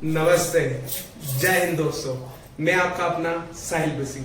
नमस्ते, जय हिंद दोस्तों। मैं आपका अपना साहिल बसी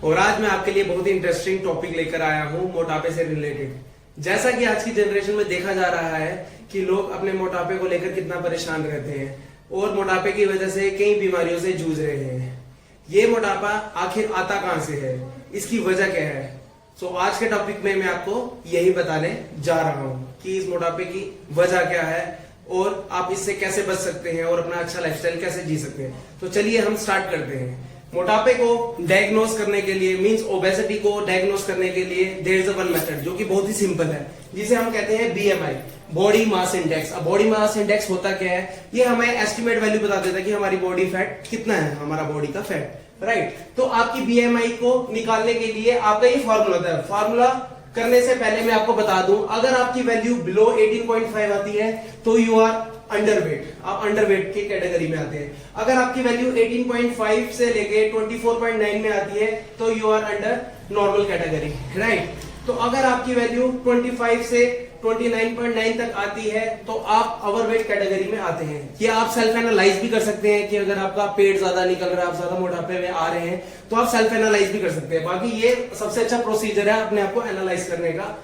और आज मैं आपके लिए बहुत ही इंटरेस्टिंग टॉपिक लेकर आया हूं मोटापे से रिलेटेड। जैसा कि आज की जनरेशन में देखा जा रहा है कि लोग अपने मोटापे को लेकर कितना परेशान रहते हैं और मोटापे की वजह से कई बीमारियों से जूझ रहे हैं। ये मोटापा आखिर आता कहां से है, इसकी वजह क्या है? सो आज के टॉपिक में मैं आपको यही बताने जा रहा हूं कि इस मोटापे की वजह क्या है और आप इससे कैसे बच सकते हैं और अपना अच्छा लाइफस्टाइल कैसे जी सकते हैं। तो चलिए हम स्टार्ट करते हैं। मोटापे को डायग्नोस करने के लिए मींस ओबेसिटी को डायग्नोस करने के लिए there is a one method जो कि बहुत ही सिंपल है, जिसे हम कहते हैं बीएमआई, बॉडी मास इंडेक्स। अब बॉडी मास इंडेक्स होता क्या है? ये हमें एस्टिमेट वैल्यू बता देता है कि हमारी बॉडी फैट कितना है, हमारा बॉडी का फैट, राइट। तो आपकी बीएमआई को निकालने के लिए आपका ये फॉर्मूला होता है। फॉर्मूला करने से पहले मैं आपको बता दूं, अगर आपकी वैल्यू बिलो 18.5 आती है तो यू आर अंडरवेट, आप अंडरवेट की कैटेगरी में आते हैं। अगर आपकी वैल्यू 18.5 से लेके 24.9 में आती है तो you are under normal category, right. तो अगर आपकी वैल्यू 25 से 29.9 तक आती है तो आप ओवरवेट कैटेगरी में आते हैं। ये आप सेल्फ एनालाइज भी कर सकते हैं कि अगर आपका पेट ज्यादा निकल रहा है, आप ज्यादा मोटापे में आ रहे हैं, तो आप सेल्फ एनालाइज भी कर सकते हैं। बाकी ये सबसे अच्छा प्रोसीजर है अपने आप को एनालाइज करने का,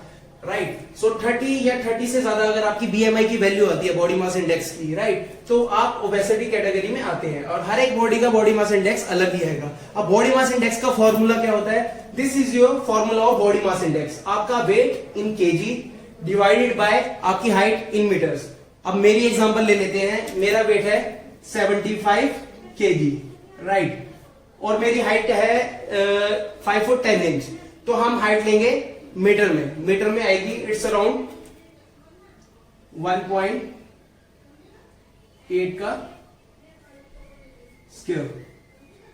राइट। सो 30 या 30 से ज्यादा अगर आपकी बीएमआई की वैल्यू आती है, बॉडी मास इंडेक्स की, राइट, तो आप ओबेसिटी कैटेगरी में आते हैं। और हर एक बॉडी का बॉडी मास इंडेक्स अलग ही है। अब बॉडी मास इंडेक्स का फॉर्मूला क्या होता है? This is your formula of body mass index. आपका weight in KG divided by आपकी हाइट इन मीटर्स। अब मेरी एग्जांपल ले लेते हैं। मेरा वेट है 75 केजी, राइट, और मेरी हाइट है 5 फुट 10 इंच। तो हम हाइट लेंगे मीटर में। मीटर में आएगी इट्स अराउंड 1.8 का स्क्वायर।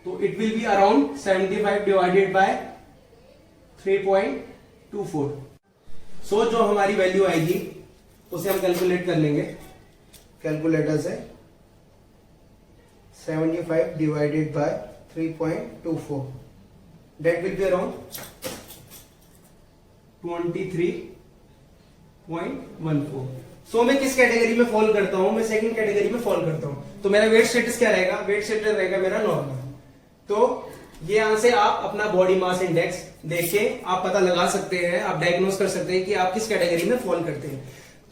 तो it will be around 75 divided by 3.24। सो जो हमारी वैल्यू आएगी उसे हम कैलकुलेट कर लेंगे कैलकुलेटर से। 75 divided by 3.24 that will be around 23.14। सो मैं किस कैटेगरी में फॉल करता हूं? मैं सेकंड कैटेगरी में फॉल करता हूं। तो मेरा वेट स्टेटस क्या रहेगा? वेट स्टेटस रहेगा मेरा नॉर्मल। तो ये यहां से आप अपना बॉडी मास इंडेक्स देख के आप पता लगा सकते हैं, आप डायग्नोस कर सकते हैं कि आप किस कैटेगरी में फॉल करते हैं।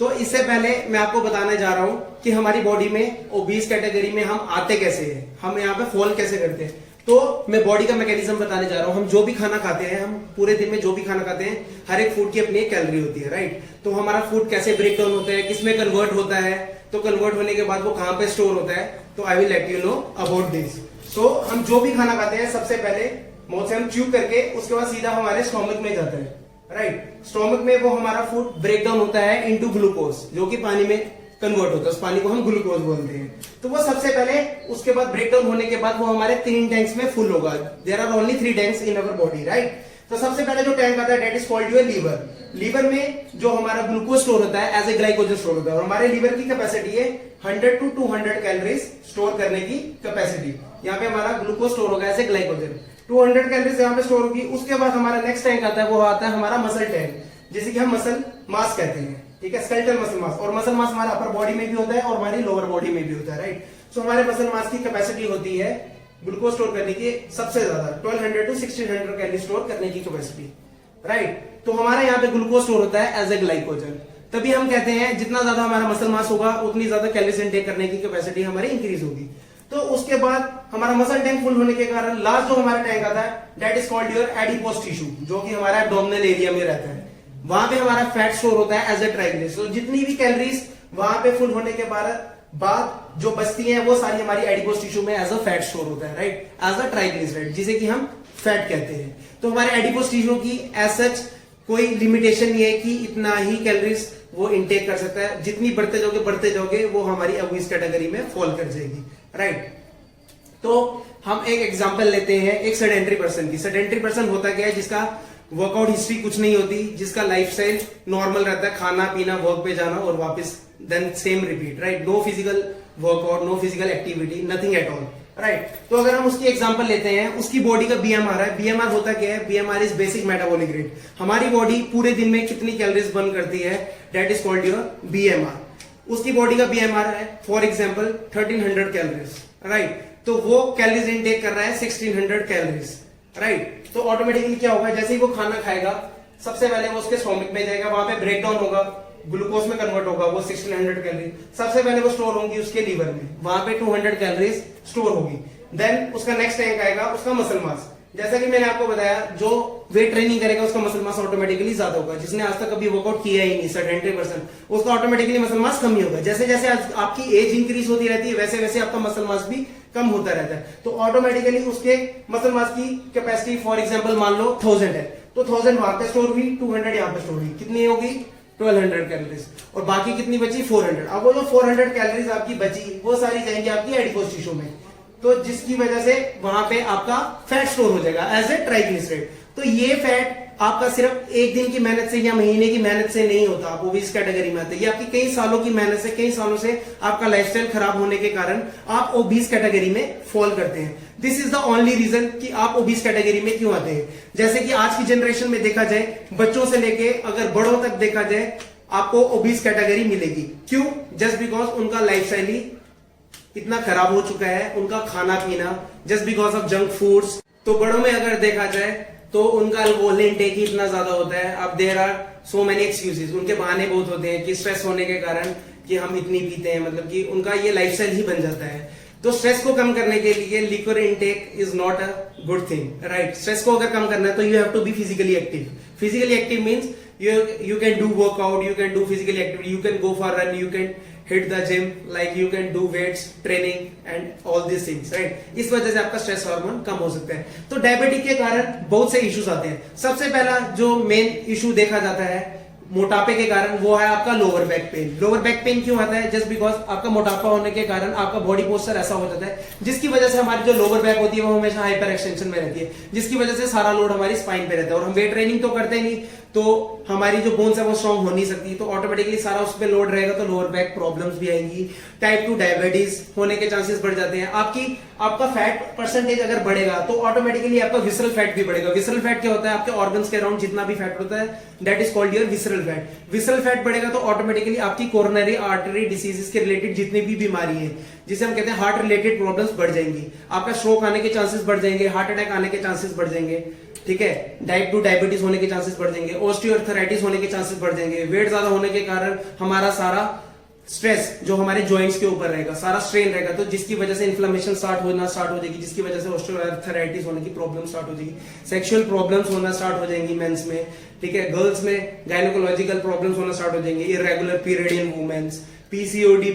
तो इससे पहले मैं आपको बताने जा रहा हूं कि हमारी बॉडी में ओबीस कैटेगरी में हम आते कैसे हैं, हम यहाँ पे फॉल कैसे करते हैं। तो मैं बॉडी का मैकेनिज्म बताने जा रहा हूं। हम जो भी खाना खाते हैं, हम पूरे दिन में जो भी खाना खाते हैं, हर एक फूड की अपनी एक कैलोरी होती है, राइट। तो हमारा फूड कैसे ब्रेक डाउन होता है, किसमें कन्वर्ट होता है, तो कन्वर्ट होने के बाद वो कहां पे स्टोर होता है, तो I will let you know about this. So हम जो भी खाना खाते हैं सबसे पहले मुंह से हम च्यू करके उसके बाद सीधा हमारे स्टोमक में जाता है, राइट। स्टोमक में वो हमारा फूड ब्रेक डाउन होता है इनटू ग्लूकोज, जो कि पानी में कन्वर्ट होता है। उस पानी को हम ग्लूकोज बोलते हैं। तो वो सबसे पहले उसके बाद ब्रेक डाउन होने के बाद वो हमारे 3 टैंक्स में फुल होगा। There are only 3 tanks in our body, right. तो सबसे पहले जो टैंक आता है that is called your liver. Liver में जो हमारा ग्लूकोज स्टोर होता है एज ए ग्लाइकोजन स्टोर होता है। और हमारे लीवर की कैपेसिटी है 100 to 200 कैलोरीज स्टोर करने की कैपेसिटी। यहाँ पे हमारा ग्लूकोज स्टोर होगा एज ए ग्लाइकोजन। 200 कैलोरीज यहाँ पे स्टोर होगी। उसके बाद हमारा नेक्स्ट टैंक आता है, वो आता है हमारा मसल टैंक, जिसे कि हम मसल मास कहते हैं, ठीक है, स्केलेटल मसल मास। और मसल मास हमारा अपर बॉडी में भी होता है और हमारी लोअर बॉडी में भी होता है, राइट। सो हमारे मसल मास की कैपेसिटी होती है ग्लूकोज स्टोर करने की सबसे ज्यादा 1200 to 1600 कैलोरी स्टोर करने की कैपेसिटी, राइट। तो हमारा यहाँ पे ग्लूकोज स्टोर होता है एज ए ग्लाइकोजन। तभी हम कहते हैं जितना ज्यादा हमारा मसल मास होगा उतनी ज्यादा कैलोरीज इनटेक करने की कैपेसिटी हमारी इंक्रीज होगी। तो उसके बाद हमारा मसल टैंक फुल होने के कारण लास्ट जो हमारा टैंक आता है that is called your adipose tissue, जो कि हमारा एब्डोमिनल एरिया में रहता है। वहां पे हमारा फैट स्टोर होता है एज ए ट्राइग्लिसराइड। तो जितनी भी कैलोरीज वहां पे फुल होने के बाद जो बचती हैं वो सारी हमारी एडिपोज टिश्यू में एज अ फैट स्टोर होता है, राइट, एज अ ट्राइग्लिसराइड, जिसे कि हम फैट कहते हैं। तो हमारे एडिपोज टिश्यू की एज सच कोई लिमिटेशन नहीं है कि इतना ही कैलोरीज वो इनटेक कर सकता है। जितनी बढ़ते जाओगे वो हमारी ओबीस कैटेगरी में फॉल कर जाएगी, राइट। तो हम एक एग्जांपल लेते हैं एक सेडेंटरी पर्सन की। सेडेंटरी पर्सन होता क्या है? जिसका वर्कआउट हिस्ट्री कुछ नहीं होती, जिसका लाइफस्टाइल नॉर्मल रहता है, खाना पीना, वर्क पे जाना और वापस then same repeat, right. No physical workout, no physical activity, nothing at all, right. तो अगर हम उसकी एग्जांपल लेते हैं, उसकी बॉडी का बीएमआर है। बीएमआर होता क्या है? BMR is basic metabolic rate. हमारी बॉडी पूरे दिन में कितनी कैलोरीज बर्न करती है that is called your BMR. उसकी बॉडी का बीएमआर है फॉर एग्जांपल 1300 कैलोरीज, राइट, तो वो कैलोरीज इनटेक कर रहा है 1600 कैलोरीज, राइट। तो ऑटोमेटिकली क्या होगा, जैसे ही वो खाना खाएगा सबसे पहले वो उसके स्टोमक में जाएगा, वहां पे ब्रेक डाउन होगा, ग्लूकोज में कन्वर्ट होगा, वो 1600 कैलोरी सबसे पहले वो स्टोर होंगी उसके लीवर में, वहां पे 200 कैलोरीज स्टोर होगी। देन उसका नेक्स्ट टैंक आएगा उसका मसल मास। जैसा कि मैंने आपको बताया, जो वेट ट्रेनिंग करेगा उसका मसल मास ऑटोमेटिकली ज्यादा होगा। जिसने आज तक कभी वर्कआउट किया ही नहीं सेडेंटरी पर्सन, उसका ऑटोमेटिकली मसल मास कम ही होगा। जैसे जैसे आपकी एज इंक्रीज होती रहती है वैसे वैसे आपका मसल मास भी कम होता रहता है। तो ऑटोमेटिकली उसके मसल मास की कैपेसिटी फॉर एग्जांपल मान लो 1000 है, तो 1000 वहां पे स्टोर हुई, 200 यहाँ पे स्टोर हुई, कितनी होगी 1200 कैलोरीज, और बाकी कितनी बची 400। अब वो जो 400 कैलोरीज आपकी बची वो सारी जाएंगी आपकी एडिपोज टिश्यू में, तो जिसकी वजह से वहां पे आपका फैट स्टोर हो जाएगा एज ए ट्राइग्लिसराइड। तो ये फैट आपका सिर्फ एक दिन की मेहनत से या महीने की मेहनत से नहीं होता, आप ओबीस कैटेगरी में आते, ये आपकी कई सालों की मेहनत से, कई सालों से आपका लाइफस्टाइल खराब होने के कारण आप ओबीस कैटेगरी में फॉल करते हैं। This is the only reason कि आप ओबीस कैटेगरी में क्यों आते हैं। जैसे कि आज की जनरेशन में देखा जाए, बच्चों से लेके अगर बड़ों तक देखा जाए, आपको ओबीस कैटेगरी मिलेगी। क्यों? जस्ट बिकॉज उनका लाइफस्टाइल ही इतना खराब हो चुका है, उनका खाना पीना, just because of junk foods. तो बड़ों में अगर देखा जाए तो उनका अल्कोहल इंटेक ही इतना ज्यादा होता है। अब there are so many excuses, उनके बहाने बहुत होते हैं कि स्ट्रेस होने के कारण कि हम इतनी पीते हैं, मतलब कि उनका ये लाइफस्टाइल ही बन जाता है। तो स्ट्रेस को कम करने के लिए liquid intake is not a good thing, right. Stress को अगर कम करना है तो you have to be physically active. Physically active means you can do workout, you can do physical activity, you can go for run, you can hit the gym, like you can do weights training and all these things, right। इस वजह से आपका stress hormone कम हो सकता है। तो diabetes के कारण बहुत से इश्यूज आते हैं। सबसे पहला जो मेन इशू देखा जाता है मोटापे के कारण, वो है आपका lower back pain. Lower back pain क्यों आता है? जस्ट बिकॉज आपका मोटापा होने के कारण आपका बॉडी पोस्चर ऐसा हो जाता है जिसकी वजह से हमारी जो लोअर बैक होती है वो हमेशा हाइपर एक्सटेंशन में रहती है, जिसकी वजह से सारा लोड हमारी स्पाइन पे रहता है। और हम वेट ट्रेनिंग तो करते नहीं, तो हमारी जो बोन्स है वो स्ट्रॉन्ग हो नहीं सकती, तो ऑटोमेटिकली सारा उस पर लोड रहेगा, तो लोअर बैक प्रॉब्लम्स भी आएंगी। टाइप 2 डायबिटीज होने के चांसेस बढ़ जाते हैं। आपका फैट परसेंटेज अगर बढ़ेगा तो ऑटोमेटिकली आपका विसरल फैट भी बढ़ेगा। विसरल फैट क्या होता है? आपके ऑर्गन्स के अराउंड जितना भी फैट होता है, that is called your visceral fat. Visceral fat बढ़ेगा तो ऑटोमेटिकली आपकी कोरोनरी आर्टरी डिसीजेस के रिलेटेड जितनी भी बीमारी है, जिसे हम कहते हैं हार्ट रिलेटेड प्रॉब्लम्स, बढ़ जाएंगी। आपका स्ट्रोक आने के चांसेस बढ़ जाएंगे, हार्ट अटैक आने के चांसेस बढ़ जाएंगे, ठीक है। टाइप 2 डायबिटीज होने के चांसेस बढ़ जाएंगे, ऑस्टियोआर्थराइटिस होने के चांसेस बढ़ जाएंगे। वेट ज्यादा होने के कारण हमारा सारा स्ट्रेस जो हमारे जॉइंट्स के ऊपर रहेगा, सारा स्ट्रेन रहेगा, तो जिसकी वजह से इन्फ्लेमेशन स्टार्ट हो जाएगी, जिसकी वजह से ऑस्टियोआर्थराइटिस होने की प्रॉब्लम स्टार्ट हो जाएगी। सेक्सुअल प्रॉब्लम्स होना स्टार्ट हो जाएंगी मेंस में, ठीक है। गर्ल्स में गायनोकोलॉजिकल प्रॉब्लम्स होना स्टार्ट हो जाएंगे, irregular period in women's, PCOD,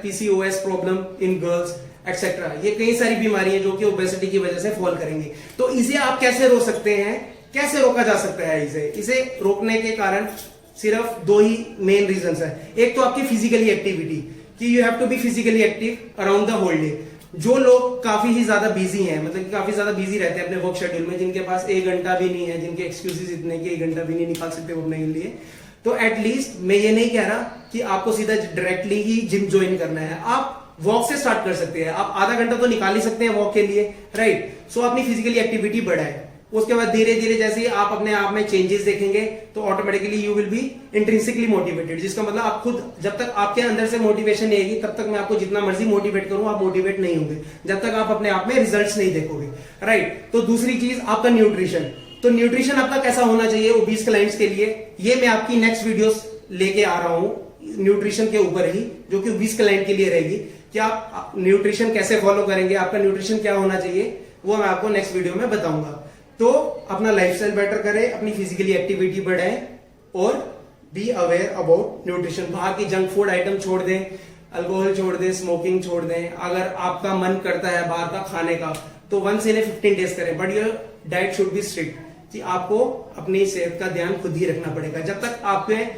PCOS problem in girls etcetera. ये कई सारी बीमारी है जो कि ओबेसिटी की वजह से फॉल करेंगे। तो इसे आप कैसे रोक सकते हैं, कैसे रोका जा सकता है? इसे रोकने के कारण सिर्फ 2 ही मेन रीजन है। एक तो आपकी फिजिकली एक्टिविटी, कि you have to be physically active around the whole day. जो लोग काफी ही ज्यादा बिजी हैं, मतलब कि काफी ज्यादा बिजी रहते हैं अपने वर्क शेड्यूल में, जिनके पास 1 घंटा भी नहीं है, जिनके एक्सक्यूजेस इतने कि 1 घंटा भी नहीं निकाल सकते वो अपने लिए, तो एटलीस्ट मैं ये नहीं कह रहा कि आपको सीधा डायरेक्टली ही जिम ज्वाइन करना है। आप वॉक से स्टार्ट कर सकते हैं। आप आधा घंटा तो निकाल ही सकते हैं वॉक के लिए, राइट। सो अपनी फिजिकली एक्टिविटी बढ़ाए। उसके बाद धीरे धीरे जैसे आप अपने आप में चेंजेस देखेंगे तो automatically you will be intrinsically motivated, जिसका मतलब आप खुद, जब तक आपके अंदर से मोटिवेशन नहीं आएगी तब तक मैं आपको जितना मर्जी मोटिवेट करूं आप मोटिवेट नहीं होंगे, जब तक आप अपने आप में रिजल्ट्स नहीं देखोगे, राइट। तो दूसरी चीज आपका न्यूट्रिशन। तो न्यूट्रिशन आपका कैसा होना चाहिए ओबीस क्लाइंट्स के लिए, ये मैं आपकी नेक्स्ट वीडियोस लेके आ रहा हूं न्यूट्रिशन के ऊपर ही, जो कि ओबीस क्लाइंट के लिए रहेगी कि आप न्यूट्रिशन कैसे फॉलो करेंगे, आपका न्यूट्रिशन क्या होना चाहिए, वो मैं आपको नेक्स्ट वीडियो में बताऊंगा। तो अपना लाइफस्टाइल बेटर करें, अपनी फिजिकली एक्टिविटी बढ़ाएं और बी अवेयर अबाउट न्यूट्रिशन। बाहर की जंक फूड आइटम छोड़ दें, अल्कोहल छोड़ दें, स्मोकिंग छोड़ दें। अगर आपका मन करता है बाहर का खाने का तो 1 से 15 डेज करें, but your diet should be strict, कि आपको अपनी सेहत का ध्यान खुद ही रखना पड़ेगा। जब तक आप में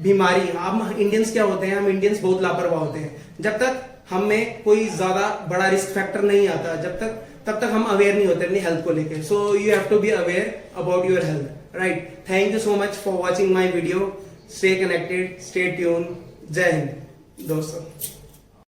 बीमारी, हम इंडियंस क्या होते हैं, हम इंडियंस बहुत लापरवाह होते हैं। जब तक हम में कोई ज्यादा बड़ा रिस्क फैक्टर नहीं आता, तब तक हम अवेयर नहीं होते अपनी हेल्थ को लेकर। So you have to be aware about your health, right. Thank you so much for watching my video. Stay connected, stay tune. जय हिंद दोस्तों।